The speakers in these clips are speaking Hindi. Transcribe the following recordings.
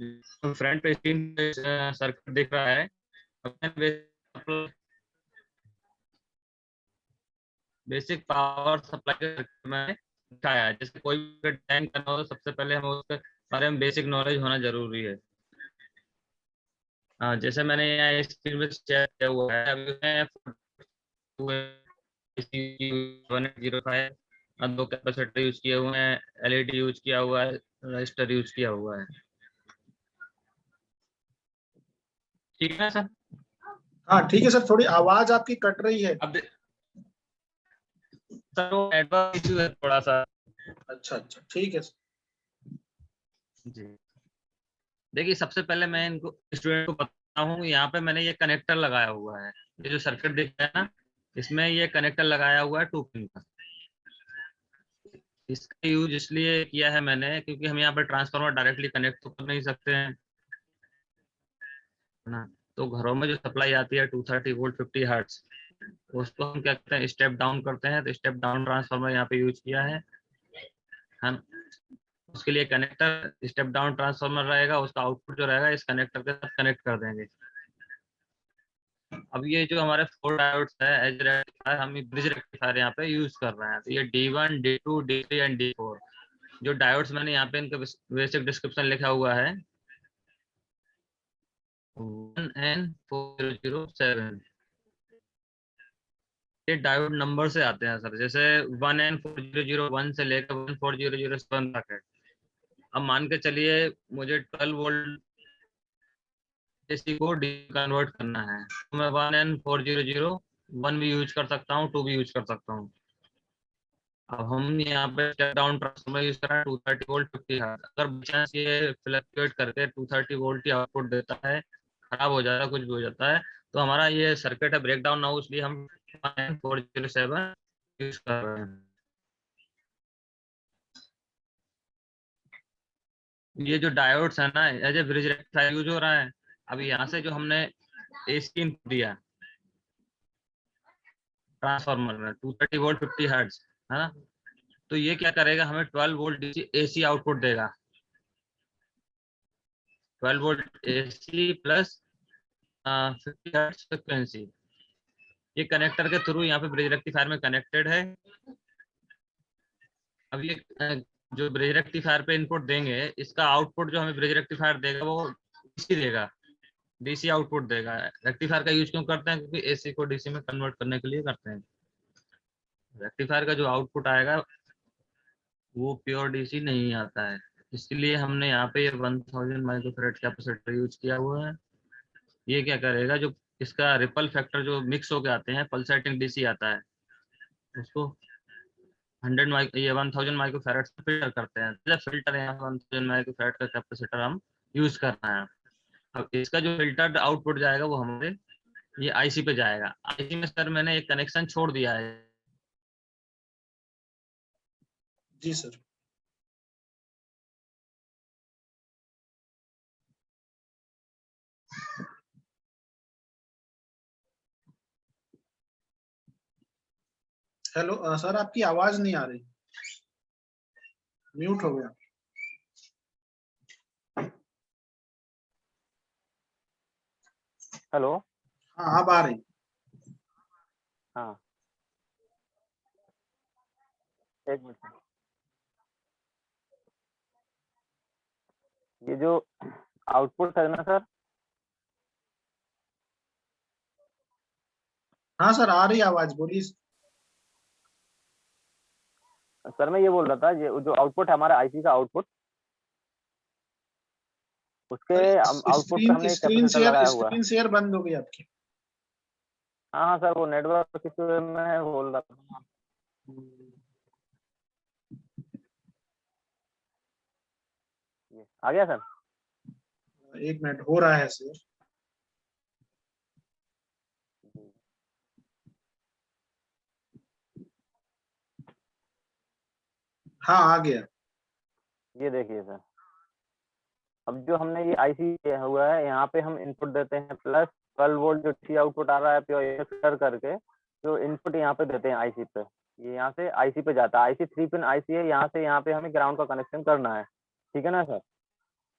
फ्रंट पे स्क्रीन पे सर्किट दिख रहा है। बेसिक पावर सप्लाई में दिखाया है। जैसे कोई भी डिजाइन करना हो तो सबसे पहले हमें उसके बारे में बेसिक नॉलेज होना जरूरी है। जैसे मैंने यहाँ स्क्रीन पे शेयर किया हुआ है, अभी मैं 1805 दो कैपेसिटर यूज किए हुए हैं, एलईडी यूज किया हुआ है, रजिस्टर यूज किया हुआ है। ठीक है सर। हाँ ठीक है सर, थोड़ी आवाज आपकी कट रही है। अब सर वो नेटवर्क इशू है थोड़ा सा। अच्छा अच्छा ठीक है सर। जी देखिए, सबसे पहले मैं इनको स्टूडेंट को बताता हूँ। यहाँ पे मैंने ये कनेक्टर लगाया हुआ है, ये जो सर्किट दिख रहा है ना, इसमें ये कनेक्टर लगाया हुआ है 2 पिन का। इसका यूज इसलिए किया है मैंने क्योंकि हम यहाँ पे ट्रांसफार्मर डायरेक्टली कनेक्ट तो कर नहीं सकते हैं, है ना। तो घरों में जो सप्लाई आती है 230 वोल्ट 50 हर्ट्ज, उसको हम क्या करते हैं, स्टेप डाउन करते हैं। तो स्टेप डाउन ट्रांसफार्मर यहाँ पे यूज किया है हम। उसके लिए कनेक्टर स्टेप डाउन ट्रांसफार्मर रहेगा, उसका आउटपुट जो रहेगा इस कनेक्टर के साथ कनेक्ट कर देंगे। अब ये जो हमारे 4 डायोड्स है एज रेक्टिफायर, हम ब्रिज रेक्टिफायर यहाँ पे यूज कर रहे हैं। तो ये D1 D2 D3 and D4 जो डायोड्स मैंने यहाँ पे इनका बेसिक डिस्क्रिप्शन लिखा हुआ है 1N4007। ये डायोड नंबर से आते हैं सर, जैसे 1N4001 से लेकर 14007 तक है। अब मान के चलिए मुझे 12 वोल्ट एसी को डी कन्वर्ट करना है, तो मैं 1N4001 भी यूज कर सकता हूँ, 2 भी यूज कर सकता हूँ। अब हम यहाँ पे स्टेप डाउन ट्रांसफार्मर यूज कर रहे हैं 230 वोल्ट 50 हर्ट्ज। अगर बाई ये फ्लक्चुएट करके 230 वोल्ट की आउटपुट देता है, खराब हो जाता है, कुछ भी हो जाता है, तो हमारा ये सर्किट है ब्रेक डाउन ना हो, इसलिए हम 407 यूज कर रहे हैं। ये जो डायोड्स है ना as a bridge rectifier use हो रहा है। अभी यहाँ से जो हमने एसी इनपुट दिया ट्रांसफार्मर में 230 वोल्ट 50 हर्ट्ज, है ना, तो ये क्या करेगा, हमें 12 वोल्ट डीसी एसी आउटपुट देगा। 12 volt AC plus 50 hertz frequency. ये कनेक्टर के थ्रू यहाँ पे ब्रिज रेक्टिफायर में कनेक्टेड है। अब ये जो ब्रिज रेक्टिफायर पे इनपुट देंगे, इसका आउटपुट जो हमें ब्रिज रेक्टिफायर देगा वो डीसी देगा, डीसी आउटपुट देगा। रेक्टिफायर का यूज क्यों करते हैं, क्योंकि एसी को डीसी में कन्वर्ट करने के लिए करते हैं। रेक्टिफायर का जो आउटपुट आएगा वो प्योर डीसी नहीं आता है, इसलिए हमने यहाँ पे ये 1000 माइक्रोफैराड कैपेसिटर यूज किया हुआ है। ये क्या करेगा, जो इसका रिपल फैक्टर जो मिक्स होके आते हैं, पल्सेटिंग डीसी आता है, उसको 1000 माइक्रोफैराड से फिल्टर करते हैं। जब फिल्टर यहाँ 1000 माइक्रोफैराड का कैपेसिटर हम यूज कर रहे हैं। अब इसका जो फिल्टर्ड आउटपुट जाएगा वो हमारे ये आईसी पे जाएगा। आईसी में सर मैंने एक कनेक्शन छोड़ दिया है। जी सर। हेलो सर, आपकी आवाज नहीं आ रही, म्यूट हो गया। हेलो। हाँ अब आ रही। हाँ एक मिनट। ये जो आउटपुट है ना सर, हाँ सर आ रही आवाज, बोलिए। सर मैं ये बोल रहा था, ये जो आउटपुट है हमारा आईसी का आउटपुट, उसके आउटपुट पे हमने एक कैपेसिटर लगाया हुआ है। स्क्रीन शेयर बंद हो गई आपकी। हाँ हाँ सर, वो नेटवर्क इशू में बोल रहा था। ये आ गया सर। 1 मिनट हो रहा है सर। हाँ आ गया। ये देखिए सर, अब जो हमने ये आईसी किया हुआ है, यहाँ पे हम इनपुट देते हैं प्लस 12 वोल्ट जो टी आउटपुट आ रहा है प्योर फिल्टर करके, जो इनपुट यहाँ पे देते हैं आईसी पे, ये यहाँ से आईसी पे जाता है। आईसी 3 पिन आईसी है, यहाँ से यहाँ पे हमें ग्राउंड का कनेक्शन करना है, ठीक है ना सर।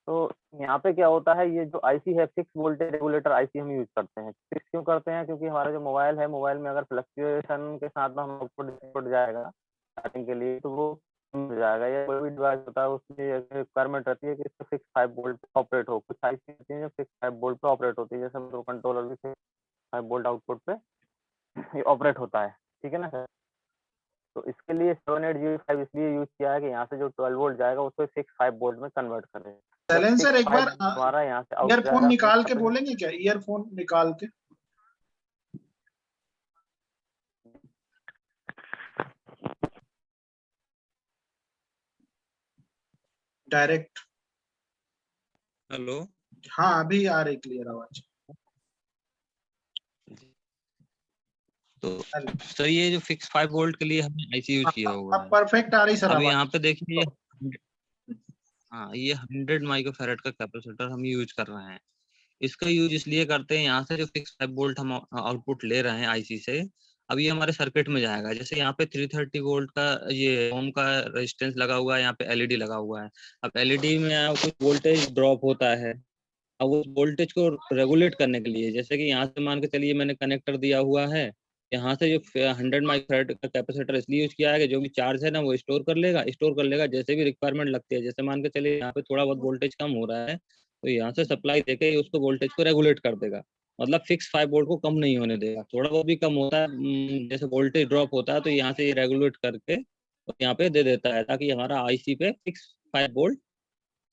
तो यहाँ पे क्या होता है, ये जो आईसी है फिक्स वोल्टेज रेगुलेटर आईसी हम यूज करते हैं। फिक्स क्यों करते हैं, क्योंकि हमारा जो मोबाइल है, मोबाइल में अगर फ्लक्चुएशन के साथ में हम आउटपुट इनपुट जाएगा स्टार्टिंग के लिए, तो वो मिल जाएगा। या कोई भी डिवाइस होता है उसकी रिक्वायरमेंट रहती है कि इसको 6 वोल्ट पे ऑपरेट हो। कुछ आईसी होती है जो 6 वोल्ट पे ऑपरेट होती है, जैसे माइक्रो कंट्रोलर भी 6 वोल्ट आउटपुट पे ये ऑपरेट होता है। ठीक है ना सर? तो इसके लिए 7805 इसलिए यूज किया है कि यहाँ से जो 12 वोल्ट जाएगा उसको 6 वोल्ट में कन्वर्ट करें। जब शैलेंद्र सर, एक 6 बार हमारा यहाँ से आउट ईयरफोन जाएगा तो निकाल यहाँ के पे बोलेंगे क्या? ईयरफोन निकाल के डायरेक्ट। हेलो। हाँ, अभी आ रही क्लियर आवाज। तो हेलो। सर ये जो फिक्स 5 वोल्ट के लिए हमने आईसी यूज किया हुआ अब है। परफेक्ट आ रही सर अब आवाज। यहाँ पे देखिए, हाँ, ये 100 माइक्रोफैराड का कैपेसिटर हम यूज कर रहे हैं। इसका यूज इसलिए करते हैं, यहाँ से जो फिक्स 5 वोल्ट हम आउटपुट ले रहे हैं आईसी से, अब ये हमारे सर्किट में जाएगा। जैसे यहाँ पे 330 वोल्ट का ये ओम का रेजिस्टेंस लगा हुआ है, यहाँ पे एलईडी लगा हुआ है। अब एलईडी में कुछ वोल्टेज ड्रॉप होता है। अब उस वोल्टेज को रेगुलेट करने के लिए, जैसे कि यहाँ से मान के चलिए मैंने कनेक्टर दिया हुआ है, यहाँ से जो 100 माइक्रोफैराड का कैपेसिटर इसलिए यूज किया है कि जो भी चार्ज है ना वो स्टोर कर लेगा जैसे भी रिक्वायरमेंट लगती है। जैसे मान के चलिए यहाँ पे थोड़ा बहुत वोल्टेज कम हो रहा है, तो यहाँ से सप्लाई देके उसको वोल्टेज को रेगुलेट कर देगा। मतलब फिक्स 5 वोल्ट को कम नहीं होने देगा। थोड़ा बहुत भी कम होता है, जैसे वोल्टेज ड्रॉप होता है, तो यहाँ से ये रेगुलेट करके और यहाँ पे दे देता है, ताकि हमारा आईसी पे फिक्स 5 वोल्ट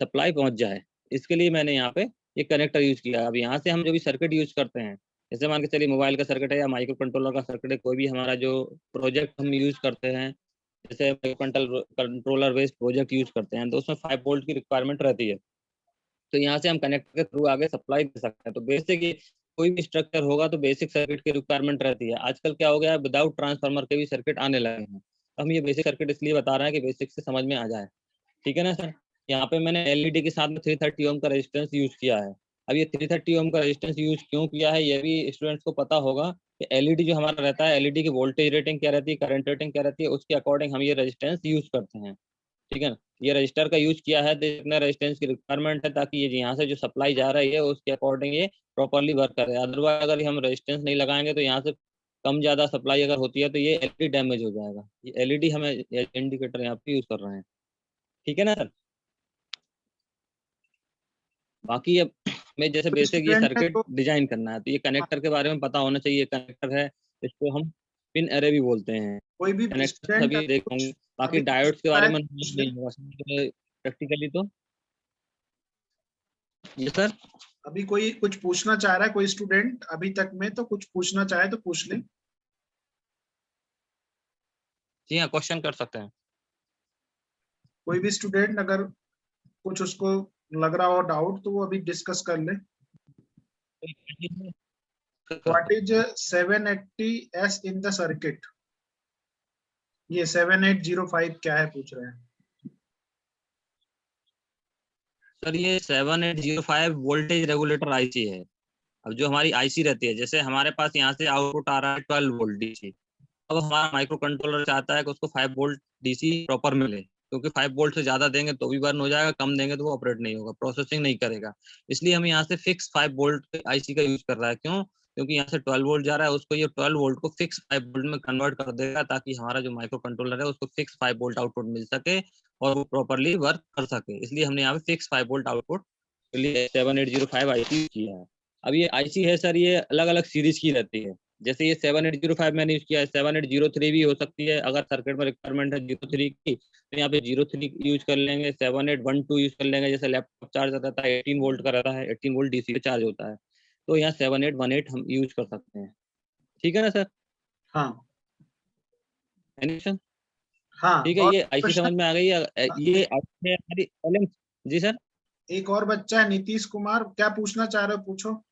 सप्लाई पहुंच जाए। इसके लिए मैंने यहाँ पे ये कनेक्टर यूज किया। अब यहाँ से हम जो भी सर्किट यूज करते हैं, जैसे मान के चलिए मोबाइल का सर्किट है या माइक्रो कंट्रोलर का सर्किट है, कोई भी हमारा जो प्रोजेक्ट हम यूज करते हैं, जैसे कंट्रोलर बेस्ड प्रोजेक्ट यूज करते हैं, तो उसमें 5 वोल्ट की रिक्वायरमेंट रहती है। तो यहाँ से हम कनेक्टर के थ्रू आगे सप्लाई दे सकते हैं। तो बेसिक ये कोई भी स्ट्रक्चर होगा तो बेसिक सर्किट की रिक्वायरमेंट रहती है। आजकल क्या हो गया है, विदाउट ट्रांसफार्मर के भी सर्किट आने लगे हैं। तो हम ये बेसिक सर्किट इसलिए बता रहे हैं कि बेसिक से समझ में आ जाए। ठीक है ना सर? यहाँ पे मैंने एलईडी के साथ में 330 ओम का रेजिस्टेंस यूज किया है। अब ये 330 ओम का रेजिस्टेंस यूज क्यों किया है, ये भी स्टूडेंट्स को पता होगा कि एलईडी जो हमारा रहता है, एलईडी की वोल्टेज रेटिंग क्या रहती है, करंट रेटिंग क्या रहती है, उसके अकॉर्डिंग हम ये रेजिस्टेंस यूज करते हैं। ठीक है ना? ये रजिस्टर का यूज किया है तो इतना रेजिस्टेंस की रिक्वायरमेंट है, ताकि ये यहाँ से जो सप्लाई जा रही है उसके अकॉर्डिंग ये प्रॉपरली वर्क करे। अदरवाइज अगर हम रेजिस्टेंस नहीं लगाएंगे तो यहाँ से कम ज्यादा सप्लाई अगर होती है तो ये एलईडी डैमेज हो जाएगा। ये एलईडी हमें इंडिकेटर यहाँ पे यूज कर रहे हैं। ठीक है ना सर? बाकी अब मैं जैसे कोई बेसिक ये स्टूडेंट है सर्किट तो डिजाइन करना है, तो ये कनेक्टर के बारे में पता होना चाहिए। कनेक्टर है, इसको हम पिन अरे भी बोलते हैं। कोई भी कनेक्टर स्टूडेंट सभी देखे कुछ होंगे। बाकी अभी कुछ डायोड्स के पूछना बारे है में तो पूछ ले। नहीं होगा प्रैक्टिकली तो। जी सर। अभी कोई कुछ पूछना चाह रहा है, कोई स्टूडेंट अभी तक में तो कुछ पूछना चाहे तो पूछ ले। जी हाँ, क्वेश्चन कर सकते हैं। कोई भी स्टूडेंट अगर कुछ उसको लग रहा हो डाउट तो वो अभी डिस्कस कर ले। What is 780S in the circuit? ये 7805 क्या है पूछ रहे हैं। सर ये 7805 वोल्टेज रेगुलेटर आईसी है। अब जो हमारी आईसी रहती है, जैसे हमारे पास यहाँ से आउटपुट आ रहा है 12 वोल्ट डीसी। अब हमारा माइक्रो कंट्रोलर चाहता है कि उसको 5 वोल्ट डीसी प्रॉपर मिले, क्योंकि 5 वोल्ट से ज्यादा देंगे तो भी बर्न हो जाएगा, कम देंगे तो वो ऑपरेट नहीं होगा, प्रोसेसिंग नहीं करेगा। इसलिए हम यहाँ से फिक्स 5 वोल्ट आईसी का यूज कर रहा है। क्यों? क्योंकि यहाँ से 12 वोल्ट जा रहा है, उसको ये 12 वोल्ट को फिक्स 5 वोल्ट में कन्वर्ट कर देगा, ताकि हमारा जो माइक्रो कंट्रोलर है उसको फिक्स 5 वोल्ट आउटपुट मिल सके और वो प्रॉपरली वर्क कर सके। इसलिए हमने यहाँ पे फिक्स 5 वोल्ट आउटपुट के लिए 7805 आईसी किया है। अब ये आईसी है सर, ये अलग अलग सीरीज की रहती है। जैसे ये 7805 मैंने यूज किया है, 7803 भी हो सकती है। अगर सर्किट में रिक्वायरमेंट है 03 की, तो यहाँ पे 03 यूज कर लेंगे, 7812 यूज कर लेंगे। जैसे लैपटॉप चार्ज रहता है 18 वोल्ट का रहता है, 18 वोल्ट डीसी पे चार्ज होता है, तो यहाँ 7818 हम यूज कर सकते हैं। ठीक है ना सर? हाँ सर हाँ। ठीक है, और ये आईसी प्रश्न, समझ में आ गई है। ये है हमारी जी सर। एक और बच्चा है नीतीश कुमार, क्या पूछना चाह रहे हो पूछो।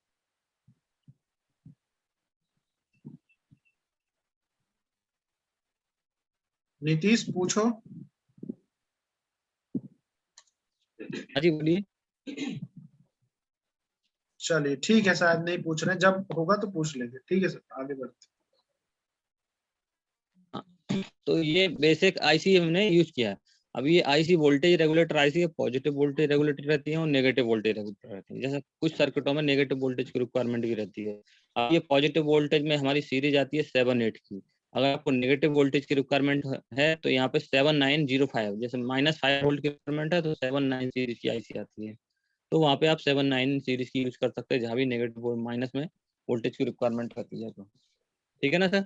नीतीश पूछो। हाँ जी बोलिए। चलिए ठीक है, शायद नहीं पूछ रहे, जब होगा तो पूछ लेंगे। ठीक है सर, आगे बढ़ते। तो ये बेसिक आईसी हमने यूज किया है। अब ये आईसी वोल्टेज रेगुलेटर आईसी है, पॉजिटिव वोल्टेज रेगुलेटर रहती है और नेगेटिव वोल्टेज रेगुलेटर रहती है। जैसे कुछ सर्किटों में नेगेटिव वोल्टेज की रिक्वायरमेंट भी रहती है। अब ये पॉजिटिव वोल्टेज में हमारी सीरीज आती है 7-8 की। अगर आपको नेगेटिव वोल्टेज की रिक्वायरमेंट है तो यहाँ पे 7905, जैसे -5 वोल्ट की रिक्वायरमेंट है तो 79 सीरीज की आईसी आती है। तो वहाँ पे आप 79 सीरीज की यूज कर सकते हैं, जहाँ भी नेगेटिव माइनस में वोल्टेज की रिक्वायरमेंट रहती है। तो ठीक है ना सर।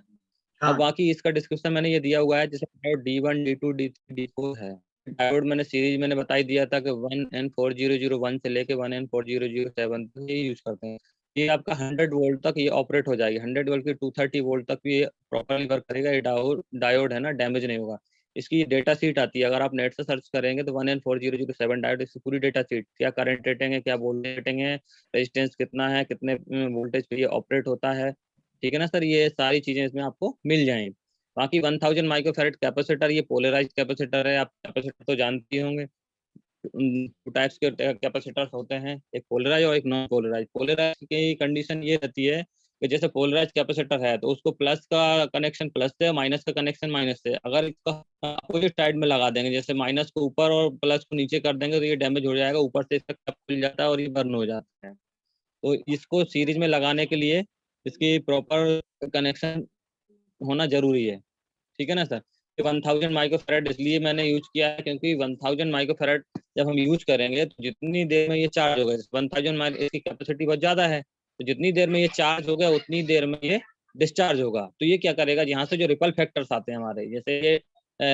अब हाँ बाकी इसका डिस्क्रिप्शन मैंने ये दिया हुआ है, जैसे diode D1 D2 D3 D4 है। डायोड मैंने सीरीज मैंने बताई दिया था कि 1N4001 से लेके 1N4007 तक ये यूज करते हैं। ये आपका 100 वोल्ट तक ये ऑपरेट हो जाएगी, 100 वोल्ट की 230 वोल्ट तक भी ये प्रॉपरली वर्क करेगा। ये डायोड है ना, डैमेज नहीं होगा। इसकी डेटा शीट आती है, अगर आप नेट से सर्च करेंगे तो 1N4007 डायोड, इसकी पूरी डेटा शीट, क्या करंट रेटिंग है, क्या वोल्टेज रेटिंग है, रेजिस्टेंस कितना है, कितने वोल्टेज पे ये ऑपरेट होता है। ठीक है ना सर, ये सारी चीजें इसमें आपको मिल जाएंगी। बाकी 1000 माइक्रोफैरेड कैपेसिटर, ये पोलराइज कैपेसिटर है। आप कैपेसिटर तो जानते ही होंगे, टू टाइप्स के कैपेसिटर्स होते हैं, एक पोलराइज और एक नॉन पोलराइज। पोलराइज की कंडीशन ये रहती है कि जैसे पोलराइज कैपेसिटर है तो उसको प्लस का कनेक्शन प्लस से, माइनस का कनेक्शन माइनस से। अगर इसका अपोजिट साइड में लगा देंगे, जैसे माइनस को ऊपर और प्लस को नीचे कर देंगे, तो ये डैमेज हो जाएगा, ऊपर से इसका कैप खुल जाता है और ये बर्न हो जाता है। तो इसको सीरीज में लगाने के लिए इसकी प्रॉपर कनेक्शन होना जरूरी है। ठीक है ना सर। 1000 माइक्रोफैराड इसलिए मैंने यूज किया है क्योंकि 1000 माइक्रोफैराड जब हम यूज करेंगे तो जितनी देर में ये चार्ज होगा, 1000 माइक्रो इसकी कैपेसिटी बहुत ज्यादा है, तो जितनी देर में ये चार्ज होगा उतनी देर में ये डिस्चार्ज होगा। तो ये क्या करेगा, यहाँ से जो रिपल फैक्टर्स आते हैं हमारे, जैसे ये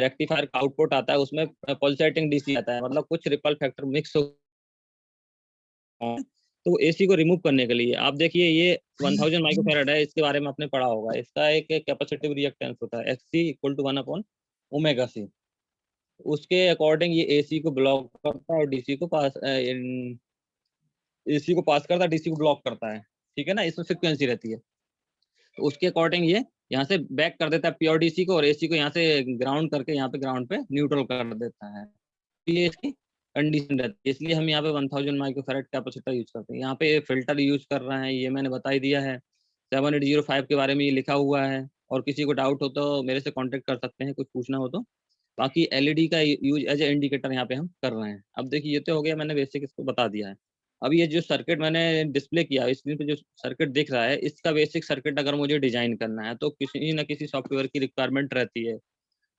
रेक्टिफायर का आउटपुट आता है उसमें पल्सेटिंग डीसी आता है, मतलब कुछ रिपल फैक्टर मिक्स हो, तो एसी को रिमूव करने के लिए आप देखिए ये 1000 माइक्रोफैराड है, इसके बारे में आपने पढ़ा होगा। इसका एक कैपेसिटिव रिएक्टेंस होता है XC = 1/ωc। उसके अकॉर्डिंग ये एसी को ब्लॉक करता है और डीसी को पास, एसी को पास करता है, डीसी को ब्लॉक करता है। ठीक है ना, इसमें फ्रिक्वेंसी रहती है। तो उसके अकॉर्डिंग ये यहाँ से बैक कर देता है प्योर डीसी को, और एसी को यहाँ से ग्राउंड करके यहाँ पे ग्राउंड पे न्यूट्रल कर देता है। ये इसकी कंडीशन रहती है, इसलिए हम यहाँ पे 1000 माइक्रोफैराड कैपेसिटर यूज करते हैं। यहाँ पे फिल्टर यूज कर रहे हैं, ये मैंने बता ही दिया है। 7805 के बारे में ये लिखा हुआ है, और किसी को डाउट हो तो मेरे से कांटेक्ट कर सकते हैं, कुछ पूछना हो तो। बाकी एलईडी का यूज एज ए इंडिकेटर यहाँ पे हम कर रहे हैं। अब देखिए ये तो हो गया, मैंने बेसिक इसको बता दिया है। अब ये जो सर्किट मैंने डिस्प्ले किया स्क्रीन पे, जो सर्किट दिख रहा है, इसका बेसिक सर्किट अगर मुझे डिजाइन करना है तो किसी न किसी सॉफ्टवेयर की रिक्वायरमेंट रहती है।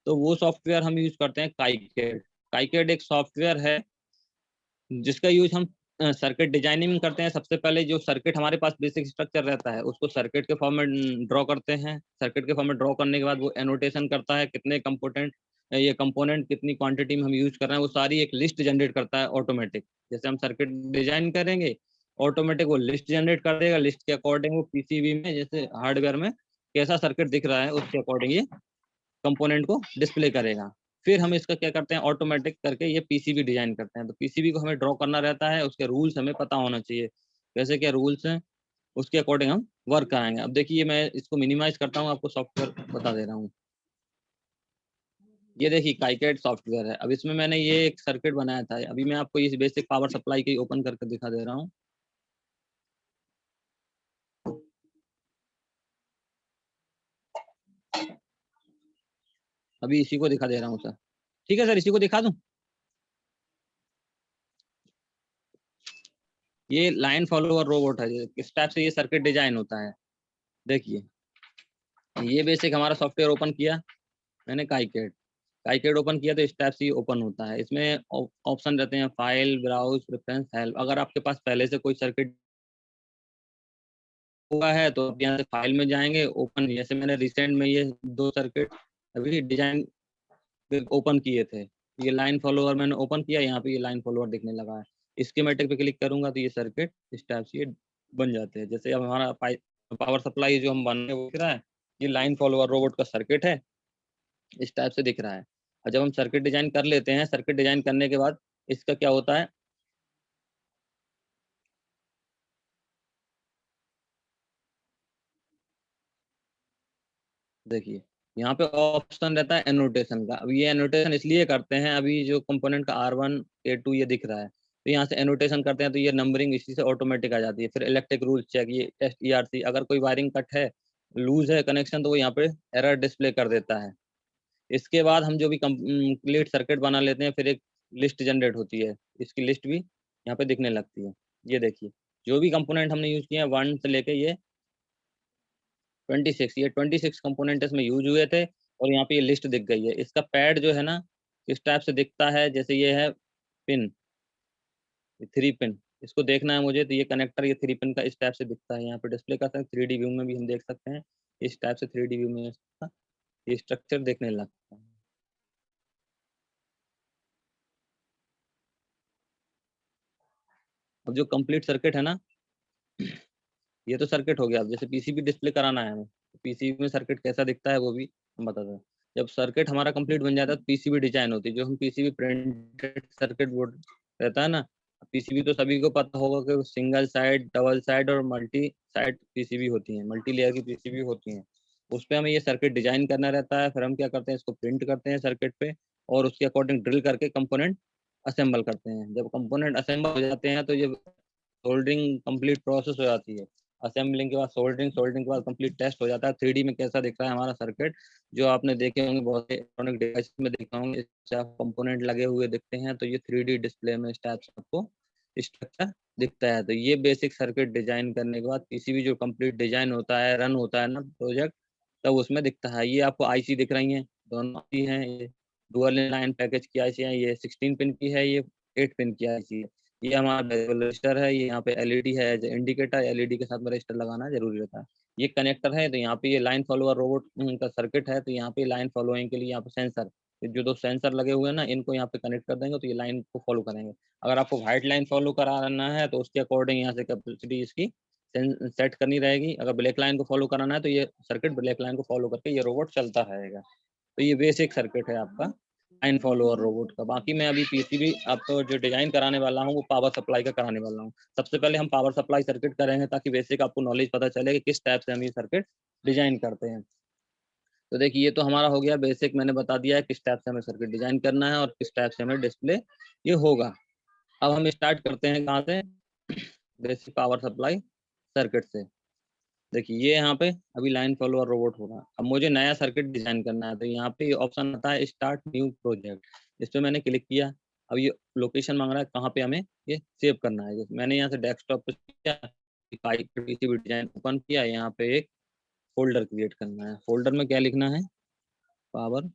तो वो सॉफ्टवेयर हम यूज करते हैं काइकेड। काइकेड एक सॉफ्टवेयर है जिसका यूज हम सर्किट डिजाइनिंग में करते हैं। सबसे पहले जो सर्किट हमारे पास बेसिक स्ट्रक्चर रहता है उसको सर्किट के फॉर्म में ड्रॉ करते हैं। सर्किट के फॉर्म में ड्रॉ करने के बाद वो एनोटेशन करता है, कितने कंपोनेंट, ये कंपोनेंट कितनी क्वांटिटी में हम यूज कर रहे हैं, वो सारी एक लिस्ट जनरेट करता है ऑटोमेटिक। जैसे हम सर्किट डिजाइन करेंगे, ऑटोमेटिक वो लिस्ट जनरेट कर देगा। लिस्ट के अकॉर्डिंग वो पीसीबी में, जैसे हार्डवेयर में कैसा सर्किट दिख रहा है उसके अकॉर्डिंग ये कंपोनेंट को डिस्प्ले करेगा। फिर हम इसका क्या करते हैं, ऑटोमेटिक करके ये पीसीबी डिजाइन करते हैं। तो पीसीबी को हमें ड्रॉ करना रहता है, उसके रूल्स हमें पता होना चाहिए, कैसे क्या रूल्स हैं, उसके अकॉर्डिंग हम वर्क कराएंगे। अब देखिए मैं इसको मिनिमाइज करता हूँ, आपको सॉफ्टवेयर बता दे रहा हूँ। ये देखिए काइकेड सॉफ्टवेयर है। अब इसमें मैंने ये एक सर्किट बनाया था, अभी मैं आपको इस बेसिक पावर सप्लाई की ओपन करके दिखा दे रहा हूँ। अभी इसी को दिखा दे रहा हूँ सर। ठीक है सर, इसी को दिखा दूं। ये लाइन फॉलोअर रोबोट है, इस टाइप से ये सर्किट डिजाइन होता है। देखिए ये बेसिक हमारा सॉफ्टवेयर ओपन किया मैंने, काइकेड। काइकेड ओपन किया तो इस टाइप से ये ओपन होता है। इसमें ऑप्शन रहते हैं, फाइल, ब्राउज, प्रेफरेंस, हेल्प। अगर आपके पास पहले से कोई सर्किट हुआ है तो आप यहाँ से फाइल में जाएंगे, ओपन। जैसे मैंने रिसेंट में ये 2 सर्किट अभी डिजाइन ओपन किए थे। ये लाइन फॉलोअर मैंने ओपन किया, यहाँ पे ये लाइन फॉलोअर दिखने लगा है। स्कीमेटिक पे क्लिक करूंगा तो ये सर्किट इस टाइप से ये बन जाते हैं। जैसे अब हमारा पावर सप्लाई जो हम बन वो दिख रहा है, ये लाइन फॉलोअर रोबोट का सर्किट है, इस टाइप से दिख रहा है। और जब हम सर्किट डिजाइन कर लेते हैं, सर्किट डिजाइन करने के बाद इसका क्या होता है, देखिए यहाँ पे ऑप्शन रहता है एनोटेशन का। अब ये एनोटेशन इसलिए करते हैं, अभी जो कंपोनेंट का R1 A2 ये दिख रहा है, तो यहाँ से एनोटेशन करते हैं तो ये नंबरिंग इसी से ऑटोमेटिक आ जाती है। फिर इलेक्ट्रिक रूल चेक, ये टेस्ट ERC, अगर कोई वायरिंग कट है, लूज है कनेक्शन, तो वो यहाँ पे एरर डिस्प्ले कर देता है। इसके बाद हम जो भी कंप्लीट सर्किट बना लेते हैं, फिर एक लिस्ट जनरेट होती है, इसकी लिस्ट भी यहाँ पे दिखने लगती है। ये देखिए जो भी कंपोनेंट हमने यूज किए हैं 1 से लेके ये 26, ये 26 कंपोनेंट इसमें यूज हुए थे और यहाँ पे ये लिस्ट दिख गई है। इसका पैड जो है ना इस टाइप से दिखता है, जैसे ये है पिन, 3 पिन, इसको देखना है मुझे, तो ये कनेक्टर ये 3 पिन का इस टाइप से दिखता है। यहाँ पे डिस्प्ले का 3D व्यू में भी हम देख सकते हैं, इस टाइप से 3D व्यू में इसका ये स्ट्रक्चर देखने लगता है। अब जो कंप्लीट सर्किट है ना, ये तो सर्किट हो गया। अब जैसे पीसीबी डिस्प्ले कराना है हमें, तो पीसीबी में सर्किट कैसा दिखता है वो भी हम बताते हैं। जब सर्किट हमारा कंप्लीट बन जाता है तो पीसीबी डिजाइन होती है, जो हम पीसीबी प्रिंटेड सर्किट बोर्ड रहता है ना। पीसीबी तो सभी को पता होगा कि सिंगल साइड, डबल साइड और मल्टी साइड पीसीबी होती है, मल्टी लेयर की पीसीबी होती है। उस पर हमें ये सर्किट डिजाइन करना रहता है। फिर हम क्या करते हैं, इसको प्रिंट करते हैं सर्किट पे और उसके अकॉर्डिंग ड्रिल करके कंपोनेंट असेंबल करते हैं। जब कंपोनेंट असेंबल हो जाते हैं तो ये सोल्डरिंग कंप्लीट प्रोसेस हो जाती है। असेंबलिंग के बाद सोल्डरिंग, सोल्डरिंग के बाद कंप्लीट टेस्ट हो जाता है। 3D में कैसा दिख रहा है हमारा सर्किट, जो आपने देखे होंगे बहुत से इलेक्ट्रॉनिक डिवाइस में देखे होंगे, कंपोनेंट लगे हुए दिखते हैं, तो ये 3D डिस्प्ले में इस टाइप से आपको स्ट्रक्चर दिखता है। तो ये बेसिक सर्किट डिजाइन करने के बाद पीसीबी जो कंप्लीट डिजाइन होता है, रन होता है ना प्रोजेक्ट, तब उसमें दिखता है। ये आपको आईसी दिख रही है, दोनों आईसी हैं, ये डुअल लाइन पैकेज की आईसी है, ये 16 पिन की है, ये 8 पिन की आईसी है। ये हमारा रजिस्टर है, ये यहाँ पे एलईडी है एज इंडिकेटर, एलईडी के साथ में रजिस्टर लगाना जरूरी रहता है। ये कनेक्टर है, तो यहाँ पे ये लाइन फॉलोअर रोबोट का सर्किट है, तो यहाँ पे लाइन फॉलोइंग के लिए यहाँ पे सेंसर, जो 2 सेंसर लगे हुए हैं ना, इनको यहाँ पे कनेक्ट कर देंगे तो ये लाइन को फॉलो करेंगे। अगर आपको व्हाइट लाइन फॉलो कराना है तो उसके अकॉर्डिंग यहाँ से कैपेसिटी इसकी सेट करनी रहेगी। अगर ब्लैक लाइन को फॉलो कराना है तो ये सर्किट ब्लैक लाइन को फॉलो करके ये रोबोट चलता रहेगा। तो ये बेसिक सर्किट है आपका लाइन फॉलोअर रोबोट का। बाकी मैं अभी पीसीबी आपको जो डिजाइन कराने वाला हूँ वो पावर सप्लाई का कराने वाला हूँ। सबसे पहले हम पावर सप्लाई सर्किट करेंगे ताकि बेसिक आपको नॉलेज पता चले कि किस टाइप से हम ये सर्किट डिजाइन करते हैं। तो देखिए ये तो हमारा हो गया बेसिक, मैंने बता दिया है किस टाइप से हमें सर्किट डिजाइन करना है और किस टाइप से हमें डिस्प्ले ये होगा। अब हम स्टार्ट करते हैं कहाँ से, बेसिक पावर सप्लाई सर्किट से। देखिए ये यहाँ पे अभी लाइन फॉलोअर रोबोट होगा। अब मुझे नया सर्किट डिजाइन करना है, तो यहाँ पे ऑप्शन आता है स्टार्ट न्यू प्रोजेक्ट, इस पे मैंने क्लिक किया। अब ये लोकेशन मांग रहा है कहाँ पे हमें ये सेव करना है। जैसे मैंने यहाँ से डेस्कटॉप पे किया, पीसीबी डिजाइन ओपन किया, यहाँ पे एक फोल्डर क्रिएट करना है। फोल्डर में क्या लिखना है, पावर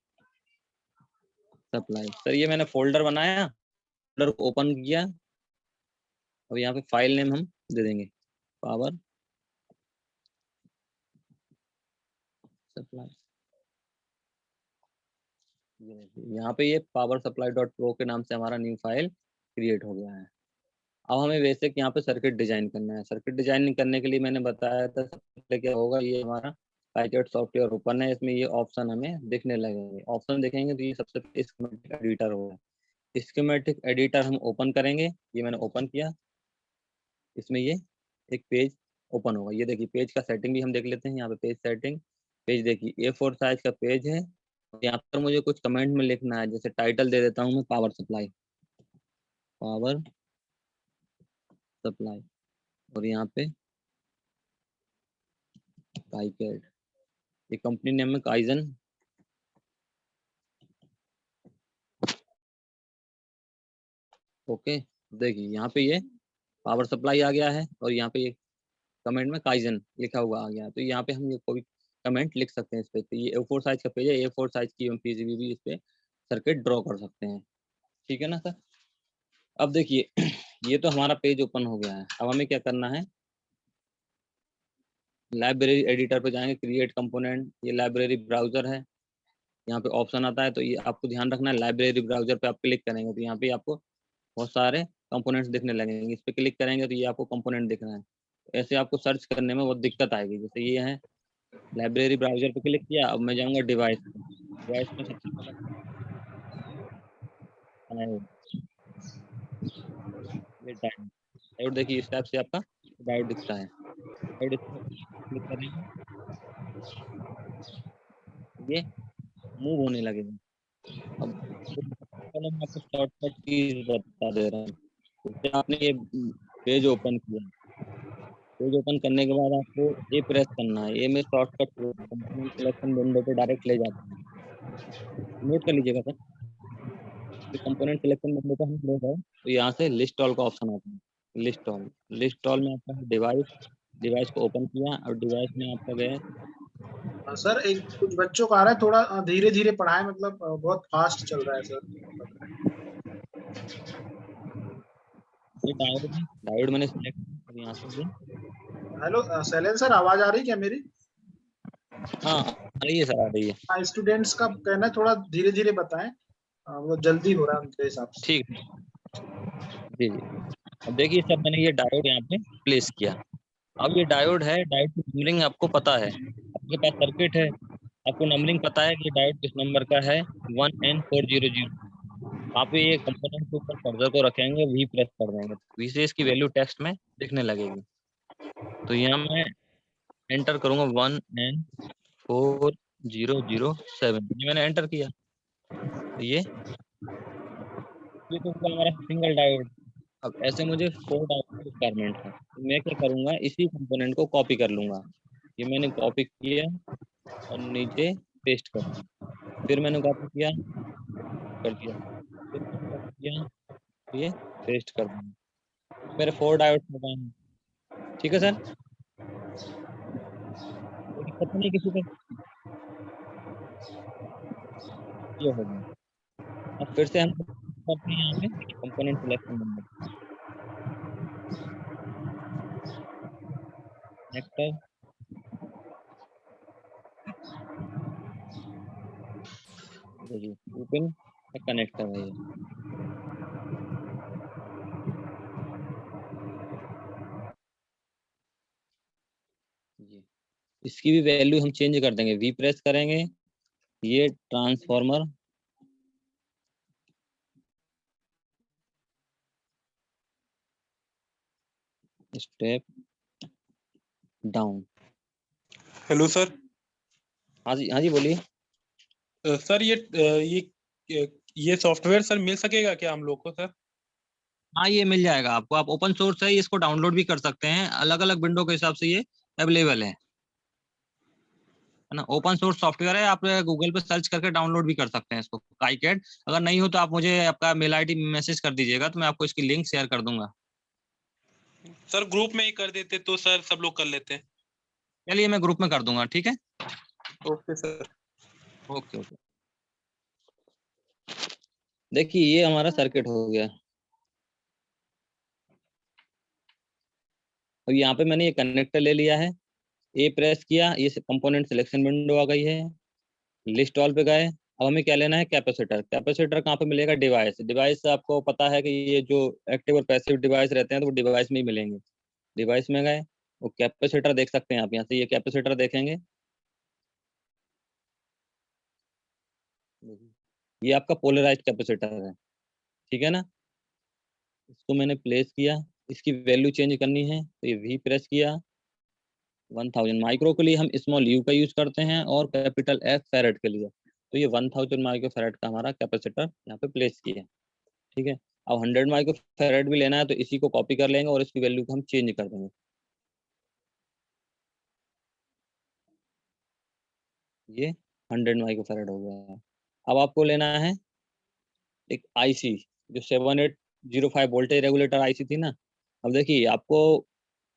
सप्लाई। सर ये मैंने फोल्डर बनाया, फोल्डर को ओपन किया। अब यहाँ पे फाइल नेम हम दे देंगे पावर सप्लाई। यहाँ पे ये पावर सप्लाई डॉट प्रो के नाम से हमारा न्यू फाइल क्रिएट हो गया है। अब हमें बेसिक यहाँ पे सर्किट डिजाइन करना है। सर्किट डिजाइन करने के लिए मैंने बताया था सबसे पहले क्या होगा, ये हमारा पैकेट सॉफ्टवेयर ओपन है, इसमें ये ऑप्शन हमें दिखने लगेंगे। ऑप्शन देखेंगे तो ये सबसे पहले स्कीमेटिक एडिटर होगा। स्कीमेटिक एडिटर हम ओपन करेंगे, ये मैंने ओपन किया। इसमें ये एक पेज ओपन होगा। ये देखिए पेज का सेटिंग भी हम देख लेते हैं। यहाँ पे पेज सेटिंग, पेज देखिए A4 साइज का पेज है। यहाँ पर मुझे कुछ कमेंट में लिखना है, जैसे टाइटल दे देता हूँ मैं पावर सप्लाई, पावर सप्लाई, और यहाँ पे काइकेड, ये कंपनी नेम है काइजन। ओके देखिए यहाँ पे ये पावर सप्लाई आ गया है और यहाँ पे ये कमेंट में काइजन लिखा हुआ आ गया। तो यहाँ पे हम ये कोई कमेंट लिख सकते हैं इस पे। तो ये A4 साइज का पेज है, A4 साइज की हम पीसीबी भी इस पे सर्किट ड्रॉ कर सकते हैं। ठीक है ना सर। अब देखिए ये तो हमारा पेज ओपन हो गया है। अब हमें क्या करना है, लाइब्रेरी एडिटर पे जाएंगे, क्रिएट कंपोनेंट, ये लाइब्रेरी ब्राउजर है, यहाँ पे ऑप्शन आता है। तो ये आपको ध्यान रखना है, लाइब्रेरी ब्राउजर पे आप क्लिक करेंगे तो यहाँ पे आपको बहुत सारे कंपोनेंट्स दिखने लगेंगे। इस पे क्लिक करेंगे तो ये आपको कंपोनेंट दिख रहा है। ऐसे आपको सर्च करने में बहुत दिक्कत आएगी। जैसे ये है, लाइब्रेरी ब्राउजर पे क्लिक किया। अब मैं जाऊंगा डिवाइस पे, डिवाइस में सबसे पहले डायोड, ये डायोड, डायोड देखिए इस टाइप से आपका डायोड दिखता है। डायोड इस पे क्लिक करेंगे, ये मूव होने लगेगा। अब पहले मैं आपको शॉर्टकट कीज बता दे रहा हूँ। जैसे आपने ये पेज ओपन किया, पेज ओपन करने के बाद आपको ए प्रेस करना है। ए में शॉर्टकट कंपोनेंट सिलेक्शन विंडो पे डायरेक्ट ले जाता है। नोट कर लीजिएगा सर, कंपोनेंट सिलेक्शन मेन्यू पर हम क्लोज है तो यहाँ से लिस्ट ऑल का ऑप्शन आता है। लिस्ट ऑल में आपका डिवाइस को ओपन किया और डिवाइस में आपका गया सर एक कुछ बच्चों का आ रहा है, थोड़ा धीरे धीरे पढ़ाएं, मतलब बहुत फास्ट चल रहा है सर। ये डायोड मैंने सिलेक्ट किया यहाँ से ये। हेलो शैलेंद्र सर, आवाज आ रही क्या मेरी? हाँ आ रही है सर, आ रही है। हाँ, स्टूडेंट्स का कहना है थोड़ा धीरे धीरे बताएं, वो जल्दी हो रहा है उनके हिसाब से। ठीक, जी जी। अब देखिए सर, मैंने ये डायोड यहाँ पे प्लेस किया। अब ये डायोड है, डायोड की नंबरिंग आपको पता है, आपके पास सर्किट है, आपको नंबरिंग पता है कि डायोड किस नंबर का है, 1N400। आप ये कंपोनेंट के ऊपर कर्सर को रखेंगे, वी प्रेस कर देंगे, वी से इसकी वैल्यू टेक्स्ट में दिखने लगेगी। तो यहाँ मैं एंटर करूंगा 1N4007, ये मैंने एंटर किया। तो ये तो हुआ हमारा सिंगल डायोड। अब ऐसे मुझे 4 डायोड की रिक्वायरमेंट है, तो मैं क्या करूंगा, इसी कंपोनेंट को कॉपी कर लूंगा। ये मैंने कॉपी किया और नीचे पेस्ट कर दिया, फिर मैंने कॉपी किया कर दिया, फिर मैंने कॉपी किया, ये पेस्ट कर दिया। मेरे 4 डायोड हो गए हैं। ठीक है सर, कोई दिक्कत तो नहीं किसी को? ये हो गया। अब फिर से हम करते हैं यहाँ पे कंपोनेंट सिलेक्शन नंबर कनेक्टर, देखिए ओपन कनेक्टर है ये। ये इसकी भी वैल्यू हम चेंज कर देंगे, वी प्रेस करेंगे, ये transformer step down. Hello sir. हाँ जी, हाँ जी बोलिए। सर ये सॉफ्टवेयर सर मिल सकेगा क्या हम लोग को सर? हाँ ये मिल जाएगा आपको, आप ओपन सोर्स है, इसको डाउनलोड भी कर सकते हैं, अलग अलग विंडो के हिसाब से ये अवेलेबल है ना। ओपन सोर्स सॉफ्टवेयर है, आप गूगल पे सर्च करके डाउनलोड भी कर सकते हैं इसको, काइकेड। अगर नहीं हो तो आप मुझे आपका मेल आईडी मैसेज कर दीजिएगा, तो मैं आपको इसकी लिंक शेयर कर दूंगा। सर ग्रुप में ही कर देते तो सर सब लोग कर लेते हैं। चलिए मैं ग्रुप में कर दूंगा, ठीक है। Okay sir. Okay okay. देखिए ये हमारा सर्किट हो गया। अब यहाँ पे मैंने ये कनेक्टर ले लिया है, ए प्रेस किया, ये कंपोनेंट सिलेक्शन विंडो आ गई है, लिस्ट ऑल पे गए। अब हमें क्या लेना है, कैपेसिटर। कैपेसिटर कहाँ पे मिलेगा, डिवाइस। डिवाइस आपको पता है कि ये जो एक्टिव और पैसिव डिवाइस रहते हैं तो वो डिवाइस में ही मिलेंगे। डिवाइस में गए, वो कैपेसिटर देख सकते हैं आप, यहाँ से ये कैपेसिटर देखेंगे, ये आपका पोलराइज्ड कैपेसिटर है, ठीक है ना। इसको मैंने प्लेस किया, इसकी वैल्यू चेंज करनी है तो ये वी प्रेस किया। 1000 माइक्रो के लिए हम स्मॉल यू का यूज करते हैं और कैपिटल एफ फेरेड के लिए। तो ये 1000 माइक्रो फेरेड का हमारा कैपेसिटर यहाँ पे प्लेस किया, ठीक है। अब 100 माइक्रो फेरेड भी लेना है तो इसी को कॉपी कर लेंगे और इसकी वैल्यू को हम चेंज कर देंगे। ये 100 माइक्रो फेरेड हो गया है। अब आपको लेना है एक आईसी, जो 7805 वोल्टेज रेगुलेटर आईसी थी ना। अब देखिए आपको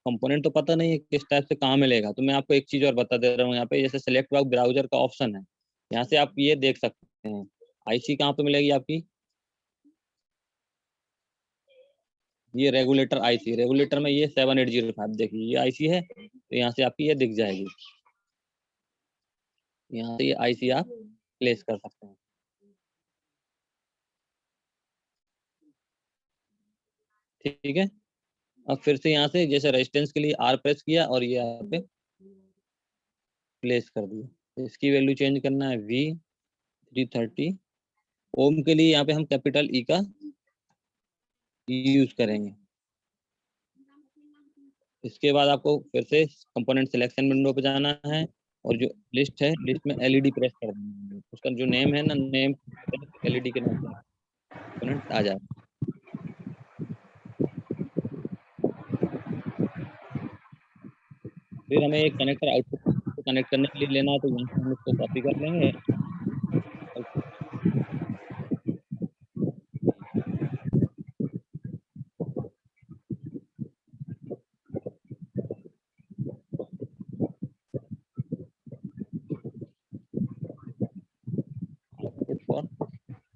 कंपोनेंट तो पता नहीं है किस टाइप से कहाँ मिलेगा, तो मैं आपको एक चीज और बता दे रहा हूँ, यहाँ पे जैसे सेलेक्ट ब्राउजर का ऑप्शन है, यहाँ से आप ये देख सकते हैं आईसी कहाँ पे मिलेगी आपकी। ये रेगुलेटर आईसी, रेगुलेटर में ये 7805, देखिए ये आईसी है, तो यहाँ से आपकी ये दिख जाएगी, यहाँ से ये आईसी आप प्लेस कर सकते हैं। ठीक है, अब फिर से यहाँ से जैसे रेजिस्टेंस के लिए आर प्रेस किया और ये यहाँ पे प्लेस कर दिया। इसकी वैल्यू चेंज करना है V330। ओम के लिए यहाँ पे हम कैपिटल ई का यूज करेंगे। इसके बाद आपको फिर से कंपोनेंट सिलेक्शन विंडो पे जाना है और जो लिस्ट है, लिस्ट में एलईडी प्रेस कर देना है, उसका जो नेम है ना, नेम एलईडी के नाम से कंपोनेंट आ जाए। फिर हमें एक कनेक्टर आउटपुट को कनेक्ट करने के लिए लेना है, तो यहाँ से हम इसको कॉपी कर लेंगे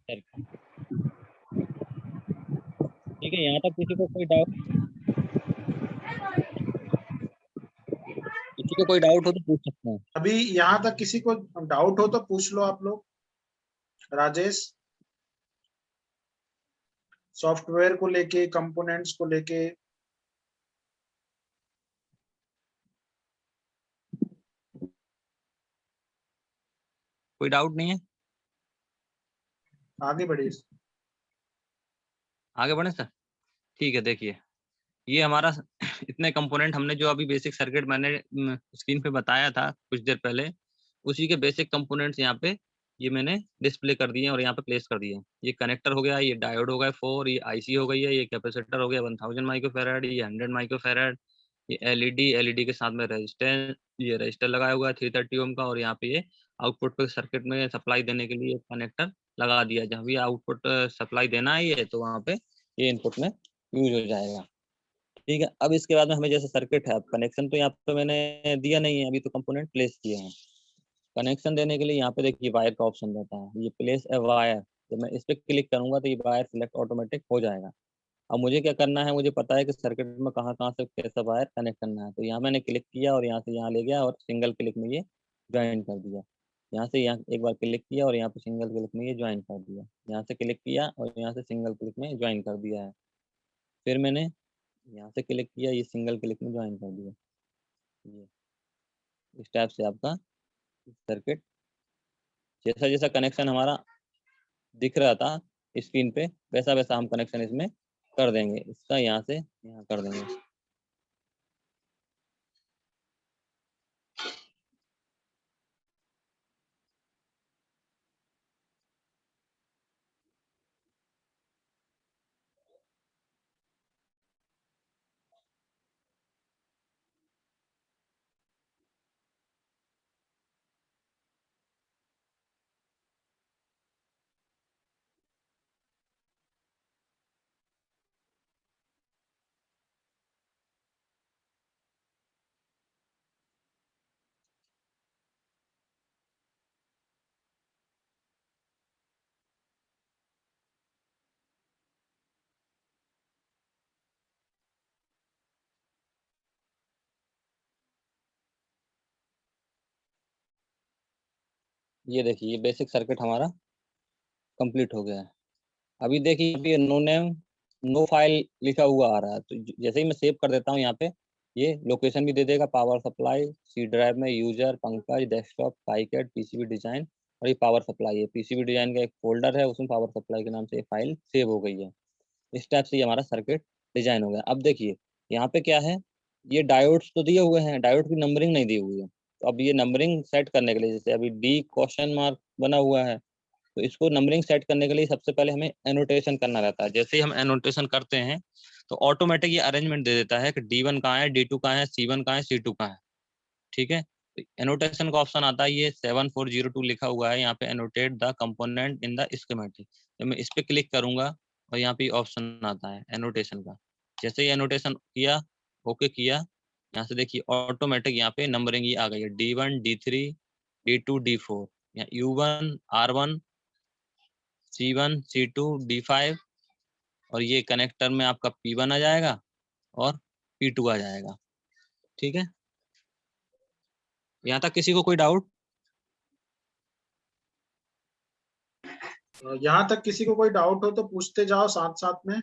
ठीक है, यहाँ तक किसी को कोई डाउट हो तो पूछ सकते हैं। अभी यहाँ तक किसी को डाउट हो तो पूछ लो आप लोग। राजेश, सॉफ्टवेयर को लेके, कंपोनेंट्स को लेके। कोई डाउट नहीं है? आगे बढ़िए। आगे बढ़े सर। ठीक है, देखिए ये हमारा इतने कंपोनेंट हमने जो अभी बेसिक सर्किट मैंने स्क्रीन पे बताया था कुछ देर पहले, उसी के बेसिक कंपोनेंट्स यहाँ पे ये मैंने डिस्प्ले कर दिए और यहाँ पे प्लेस कर दिए। ये कनेक्टर हो गया, ये डायोड हो गया 4, ये आईसी हो गई है, ये कैपेसिटर हो गया 1000 माइक्रोफैराड, ये 100 माइक्रोफैराड, ये एलईडी के साथ में रेजिस्टेंस, ये रजिस्टर लगाया हुआ है 330 ओम का, और यहाँ पे ये आउटपुट पे सर्किट में सप्लाई देने के लिए कनेक्टर लगा दिया। जहाँ भी आउटपुट सप्लाई देना है ये, तो वहाँ पे ये इनपुट में यूज हो जाएगा। ठीक है, अब इसके बाद में हमें जैसे सर्किट है, अब कनेक्शन तो यहाँ पे मैंने दिया नहीं है, अभी तो कंपोनेंट प्लेस किए हैं। कनेक्शन देने के लिए यहाँ पे देखिए वायर का ऑप्शन रहता है, ये प्लेस ए वायर। जब मैं इस पे क्लिक करूंगा तो ये वायर सिलेक्ट ऑटोमेटिक हो जाएगा। अब मुझे क्या करना है, मुझे पता है कि सर्किट में कहाँ कहाँ से कैसा वायर कनेक्ट करना है, तो यहाँ मैंने क्लिक किया और यहाँ से यहाँ ले गया और सिंगल क्लिक में ये ज्वाइन कर दिया। यहाँ से यहाँ एक बार क्लिक किया और यहाँ पे सिंगल क्लिक में ये ज्वाइन कर दिया। यहाँ से क्लिक किया और यहाँ से सिंगल क्लिक में ज्वाइन कर दिया है। फिर मैंने यहाँ से क्लिक किया, ये सिंगल क्लिक में ज्वाइन कर दिया। ये इस टाइप से आपका सर्किट, जैसा जैसा कनेक्शन हमारा दिख रहा था स्क्रीन पे, वैसा वैसा हम कनेक्शन इसमें कर देंगे। इसका यहाँ से यहाँ कर देंगे। ये देखिए, ये बेसिक सर्किट हमारा कंप्लीट हो गया है। अभी देखिए अभी नो नेम नो फाइल लिखा हुआ आ रहा है, तो जैसे ही मैं सेव कर देता हूँ यहाँ पे, ये लोकेशन भी दे देगा, पावर सप्लाई सी ड्राइव में user Pankaj desktop साइकेट PCB design, और ये पावर सप्लाई है, पीसीबी डिजाइन का एक फोल्डर है, उसमें पावर सप्लाई के नाम से ये फाइल सेव हो गई है। इस टाइप से ये हमारा सर्किट डिजाइन हो गया। अब देखिए यहाँ पे क्या है, ये डायोड्स तो दिए हुए हैं, डायोड की नंबरिंग नहीं दी हुई है। तो अब ये नंबरिंग सेट करने के लिए, जैसे अभी डी क्वेश्चन मार्क बना हुआ है, तो इसको नंबरिंग सेट करने के लिए सबसे पहले हमें एनोटेशन करना रहता है। जैसे ही हम एनोटेशन करते हैं तो ऑटोमेटिक ये अरेंजमेंट दे देता है कि D1 कहाँ है, D2 कहाँ है, C1 कहाँ है, C2 कहाँ है। ठीक है, एनोटेशन का ऑप्शन आता है, ये 7402 लिखा हुआ है यहाँ पे, annotate the component in the schematic. जब मैं इस पे क्लिक करूंगा और यहाँ पे ऑप्शन आता है एनोटेशन का। जैसे ही एनोटेशन किया, ओके किया, यहाँ से देखिए ऑटोमेटिक यहाँ पे नंबरिंग ये आ गई है, D1 D3 D2 D4, यहाँ U1 R1 C1 C2 D5, और ये कनेक्टर में आपका P1 आ जाएगा और P2 आ जाएगा। ठीक है, यहाँ तक किसी को कोई डाउट? यहाँ तक किसी को कोई डाउट हो तो पूछते जाओ साथ साथ में।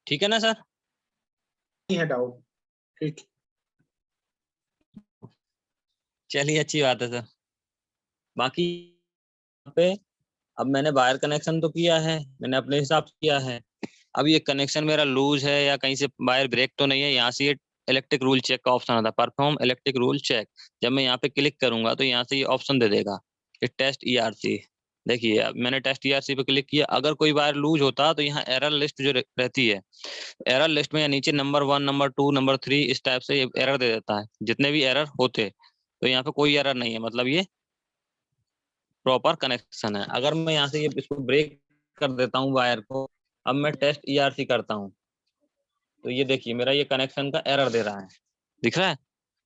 ठीक है ना सर? नहीं है डाउट? ठीक। चलिए, अच्छी बात है सर। बाकी पे अब मैंने वायर कनेक्शन तो किया है, मैंने अपने हिसाब से किया है। अब ये कनेक्शन मेरा लूज है या कहीं से वायर ब्रेक तो नहीं है, यहाँ से ये इलेक्ट्रिक रूल चेक का ऑप्शन आता है, परफॉर्म इलेक्ट्रिक रूल चेक। जब मैं यहाँ पे क्लिक करूंगा तो यहाँ से ये ऑप्शन दे देगा कि टेस्ट ईआरसी। देखिए अब मैंने टेस्ट ईआरसी पे क्लिक किया, अगर कोई वायर लूज होता तो यहाँ एरर लिस्ट जो रहती है, एरर लिस्ट में या नीचे नंबर 1 नंबर 2 नंबर 3 इस टाइप से एरर दे देता है, जितने भी एरर होते। तो यहाँ पे कोई एरर नहीं है, मतलब ये प्रॉपर कनेक्शन है। अगर मैं यहाँ से ये इसको ब्रेक कर देता हूँ वायर को, अब मैं टेस्ट ईआरसी करता हूँ, तो ये देखिए मेरा ये कनेक्शन का एरर दे रहा है, दिख रहा है।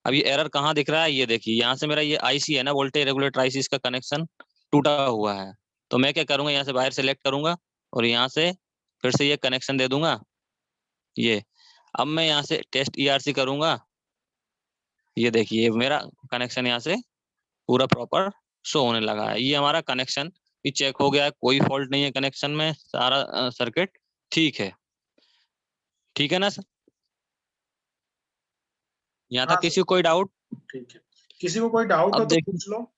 अब ये एरर कहाँ दिख रहा है, ये देखिए यहाँ से मेरा ये आईसी है ना, वोल्टेज रेगुलेटर आईसी, इसका कनेक्शन टूटा हुआ है। तो मैं क्या करूंगा, यहाँ से बाहर सेलेक्ट करूंगा और यहाँ से फिर से ये कनेक्शन दे दूंगा ये। अब मैं यहाँ से टेस्ट ईआरसी करूंगा, ये देखिए मेरा कनेक्शन यहाँ से पूरा प्रॉपर शो होने लगा है। ये हमारा कनेक्शन भी चेक हो गया है, कोई फॉल्ट नहीं है कनेक्शन में, सारा सर्किट ठीक है। ठीक है ना सर, यहाँ हाँ तक किसी को कोई डाउट? ठीक है, किसी को कोई डाउट हो अब तो देखिए, पूछ लो।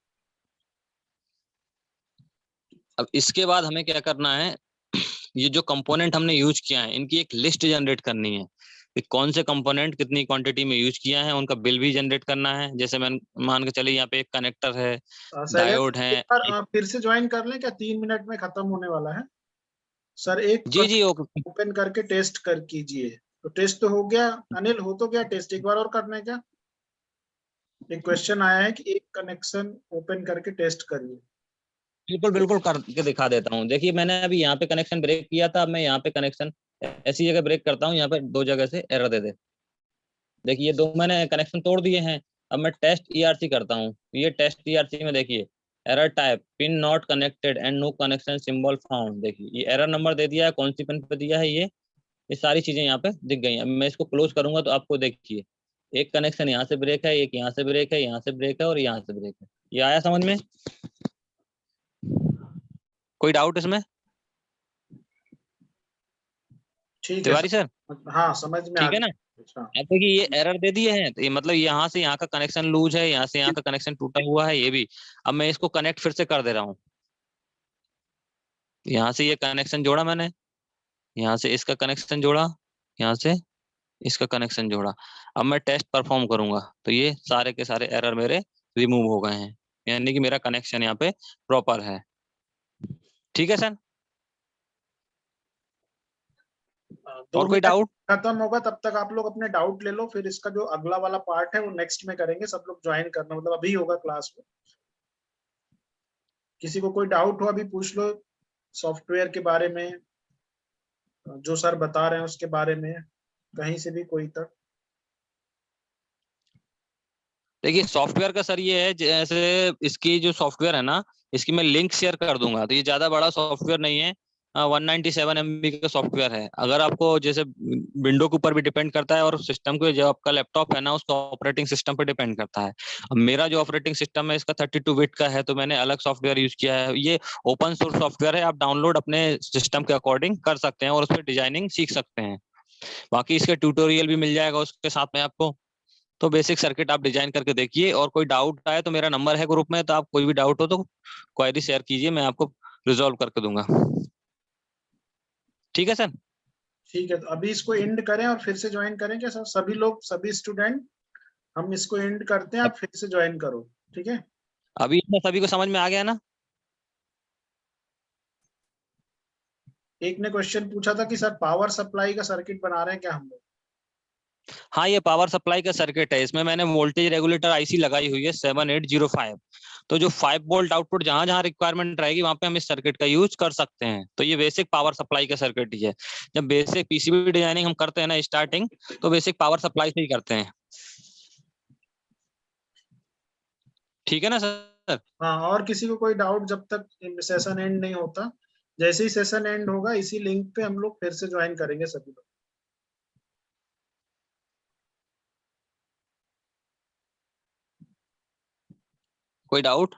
अब इसके बाद हमें क्या करना है, ये जो कंपोनेंट हमने यूज किया है इनकी एक लिस्ट जनरेट करनी है कि कौन से कंपोनेंट कितनी क्वांटिटी में यूज किया है, उनका बिल भी जनरेट करना है। जैसे मैं मान के चलिए यहाँ पे एक कनेक्टर है, डायोड है। एक बार फिर से ज्वाइन कर लें क्या, 3 मिनट में खत्म होने वाला है सर। एक जी जी ओके। ओपन करके टेस्ट कर कीजिए। तो टेस्ट तो हो गया अनिल, हो तो गया टेस्ट, एक बार और करना है क्या? एक क्वेश्चन आया है कि एक कनेक्शन ओपन करके टेस्ट करिए। बिल्कुल बिल्कुल करके दिखा देता हूँ। देखिए मैंने अभी यहाँ पे कनेक्शन ब्रेक किया था, अब मैं यहाँ पे कनेक्शन ऐसी जगह ब्रेक करता हूँ, यहाँ पे 2 जगह से एरर दे दे। देखिए ये 2 मैंने कनेक्शन तोड़ दिए हैं। अब मैं टेस्ट ईआरसी करता हूँ, ये टेस्ट ईआरसी में देखिए error type pin not connected and no connection symbol found. देखिए ये एरर नंबर दे दिया है, कौन सी पिन पे दिया है, ये सारी चीजें यहाँ पे दिख गई हैं। मैं इसको क्लोज करूंगा तो आपको देखिए एक कनेक्शन यहाँ से ब्रेक है, एक यहाँ से ब्रेक है, यहाँ से ब्रेक है और यहाँ से ब्रेक है। ये आया समझ में? कोई डाउट इसमें ठीक है तिवारी सर? हाँ समझ में आ ठीक है ना? गया। अब देखिए ये एरर दे दिए हैं, तो ये मतलब यहाँ से यहाँ का कनेक्शन लूज है, यहाँ से यहाँ का कनेक्शन टूटा हुआ है ये भी। अब मैं इसको कनेक्ट फिर से कर दे रहा हूँ। यहाँ से ये कनेक्शन जोड़ा मैंने, यहाँ से इसका कनेक्शन जोड़ा, यहाँ से इसका कनेक्शन जोड़ा। अब मैं टेस्ट परफॉर्म करूंगा तो ये सारे के सारे एरर मेरे रिमूव हो गए हैं, यानी कि मेरा कनेक्शन यहाँ पे प्रॉपर है। ठीक है सर, 2 और कोई मिनट डाउट? खत्म होगा तब तक आप लोग अपने डाउट ले लो, फिर इसका जो अगला वाला पार्ट है वो नेक्स्ट में करेंगे। सब लोग ज्वाइन करना, मतलब अभी होगा क्लास में। किसी को कोई डाउट हो अभी पूछ लो, सॉफ्टवेयर के बारे में, जो सर बता रहे हैं उसके बारे में, कहीं से भी कोई तक। देखिए सॉफ्टवेयर का सर ये है, जैसे इसकी जो सॉफ्टवेयर है ना, इसकी मैं लिंक शेयर कर दूंगा। तो ये ज्यादा बड़ा सॉफ्टवेयर नहीं है, 197 MB का सॉफ्टवेयर है। अगर आपको जैसे विंडो के ऊपर भी डिपेंड करता है और सिस्टम के जो आपका लैपटॉप है ना उसका ऑपरेटिंग सिस्टम पर डिपेंड करता है। अब मेरा जो ऑपरेटिंग सिस्टम है इसका 32 बिट का है, तो मैंने अलग सॉफ्टवेयर यूज किया है। ये ओपन सोर्स सॉफ्टवेयर है, आप डाउनलोड अपने सिस्टम के अकॉर्डिंग कर सकते हैं और उस पर डिजाइनिंग सीख सकते हैं। बाकी इसके ट्यूटोरियल भी मिल जाएगा उसके साथ में आपको। तो बेसिक सर्किट आप डिजाइन करके देखिए, और कोई डाउट आए तो मेरा नंबर है ग्रुप में, तो आप कोई भी डाउट हो तो क्वेरी शेयर कीजिए, मैं आपको रिजॉल्व करके दूंगा। ठीक है सर? ठीक है, तो अभी इसको एंड करें और फिर से ज्वाइन करें क्या सर? सभी लोग, सभी स्टूडेंट, हम इसको एंड करते हैं, आप फिर से ज्वाइन करो। ठीक है, अभी इतना सभी को समझ में आ गया ना? एक ने क्वेश्चन पूछा था कि सर पावर सप्लाई का सर्किट बना रहे हैं क्या हम लोग? हाँ ये पावर सप्लाई का सर्किट है, इसमें मैंने वोल्टेज रेगुलेटर आईसी लगाई हुई है 7805। तो जो 5 वोल्ट आउटपुट जहां जहां रिक्वायरमेंट रहेगी वहां पे हम इस सर्किट का यूज कर सकते हैं। तो ये बेसिक पावर सप्लाई का सर्किट ही है। जब बेसिक पीसीबी डिजाइनिंग हम करते हैं ना स्टार्टिंग, तो बेसिक पावर सप्लाई से ही करते हैं। ठीक है ना सर? हाँ, और किसी को कोई डाउट जब तक सेशन एंड नहीं होता? जैसे ही सेशन एंड होगा इसी लिंक पे हम लोग फिर से ज्वाइन करेंगे सभी लोग। कोई डाउट?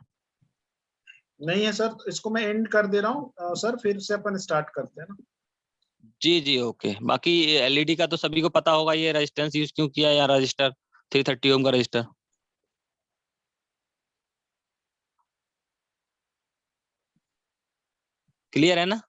नहीं है सर, तो इसको मैं एंड कर दे रहा हूँ सर, फिर से अपन स्टार्ट करते हैं ना। जी जी ओके। बाकी एलईडी का तो सभी को पता होगा, ये रेजिस्टेंस यूज क्यों किया, या रजिस्टर 330 ओम का रजिस्टर। क्लियर है ना?